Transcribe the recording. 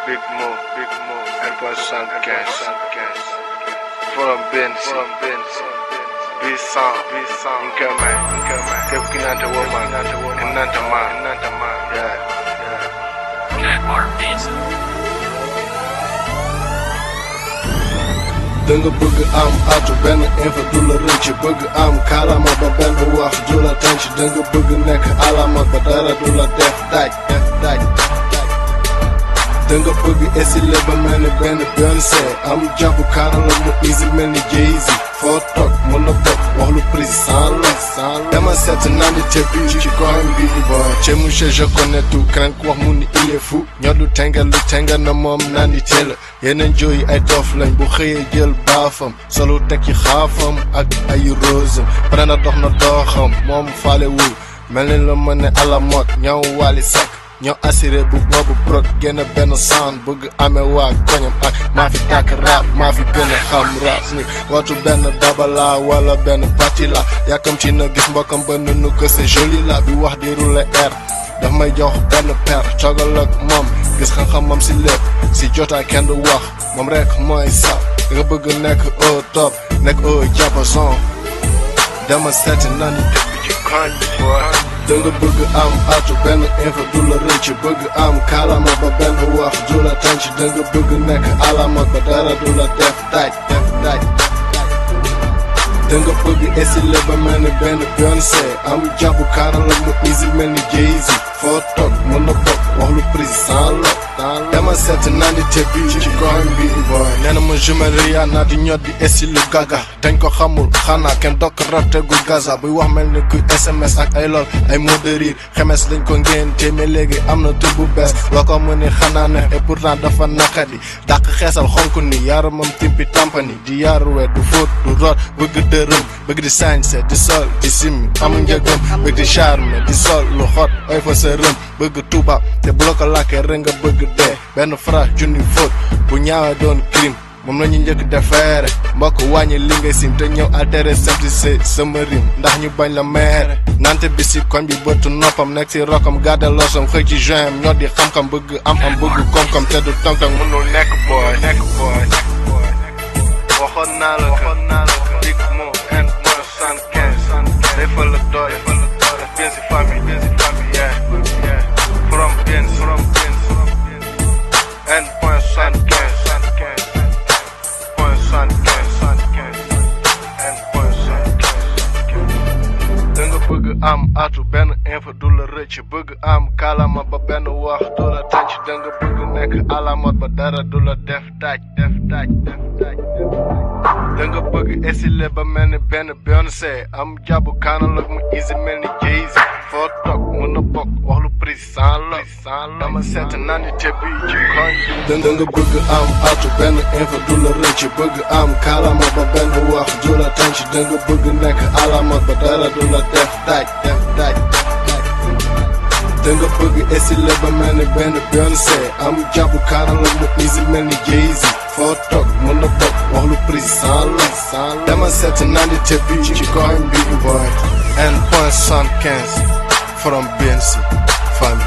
Big Mo, R75 Forum Benz, B100, Nkeme, képp ki naan te woo ma, en naan te ma, danga bëgg am atu benn info du la rëcc bëgg am kaalama ba benn wax du la tànc danga bëgg nekk alama ba dara du la def daaj danga bëgg esile ba mel ni benn Beyoncé am jàpp kaarala mu easy mel ni Jay-Z foo toog mën na bokk wax lu prise sans la dama seet naan di tebbi ci koñ bi boy chez monsieur je connais tout keneen ku wax mu ni il est fou ñoo lu tenga na moom naan di teel yeneen jooyi ay dof lañ bu xëyee jël baafam solo teg ci xaafam ak ay rosam pare na dox na dooxam moom faale wul mel ni la mën ne ala mot ñaw wali sak ñoo assuré bu boobu brok génn benn sound bëgg amee waa koñam ak maa fi tàkk rap maa fi gën a xam rap ni watu benn dabala wala benn bati la yàkkam ci na gis mbokkam ba nunu que c'est joli la bi wax di roule air daf may jox benn per toogal ak moom gis xam-xamam si lépp si jotaay kenn du wax moom rek mooy sap nga bëgg nekk au top nekk au diapason dama seeti nani dëkk ci koñ bi danga bëgg am atu benn info du la rëcc bëgg am kaalama ba benn wax du la tànc danga bëgg nekk alama ba dara du la def daaj danga bëgg esile ba mel ni benn Beyoncé am jàpp kaarala mu easy mel ni Jay-Z foo toog mën na bokk wax lu prise sans la dama seet naan di tebbi ci koñ bi boy nee na ma jumelle Rihanna di ñot di esile gaga dañ ko xamul xanaa kenn dokk rab tegul gaza buy wax mel ni kuy SMS ak ay lool ay mot de rire xemes lañ ko ngénte mais léegi am na tur bu bees loo ko mën ni xanaa neex et pourtant dafa naqadi dàq xeesal xonk ni yaramam timpi tampani di yaaruwee du fóot du root bëgg dërëm bëgg di sañse di sol di simmi amul njëgam bëgg di charme di sol lu xot oy fa sa rëm bëgg tubaab te bu la ko làkkee rek nga bëgg dee benn phrase junni fóot bu ñaawee doon crime moom la ñu njëkk defeere mbokk wàññi li nga sim te ñëw altéré simplifié sama rim ndax ñu bañ la meere nante bi si koñ bi bëtu noppam nekk si rokkam gàdde loosam xëy ci juin ñoo di xam-xam bëgg am bëgg koom-koom te du tong-tong mënul nekk boy waxoon naa la ko Big Mo R75 defal la doy bien si famille Forum Benz danga bëgg am atu benn info du la rëcc bëgg am kaalama ba benn wax du la tànc danga bëgg nekk alamat ba dara du la def daaj danga bëgg esile ba mel ni benn Beyoncé am jàpp kaanal ak mu easy mel ni Jay-Z foo toog mën na bokk wax lu prise sans la dama seet naan di tebbi ci koñ danga bëgg am atu benn info du la rëcc bëgg am kaalama ba benn wax du la tànc danga bëgg nekk alamat ba dara du la def daaj danga bëgg esile ba mel ni benn Beyoncé am jàpp kaarala mu easy mel ni Jay-Z foo toog mën na bokk wax lu prise sans la dama seet naan di tebbi ci koñ bi boy N.75 Forum Benz famille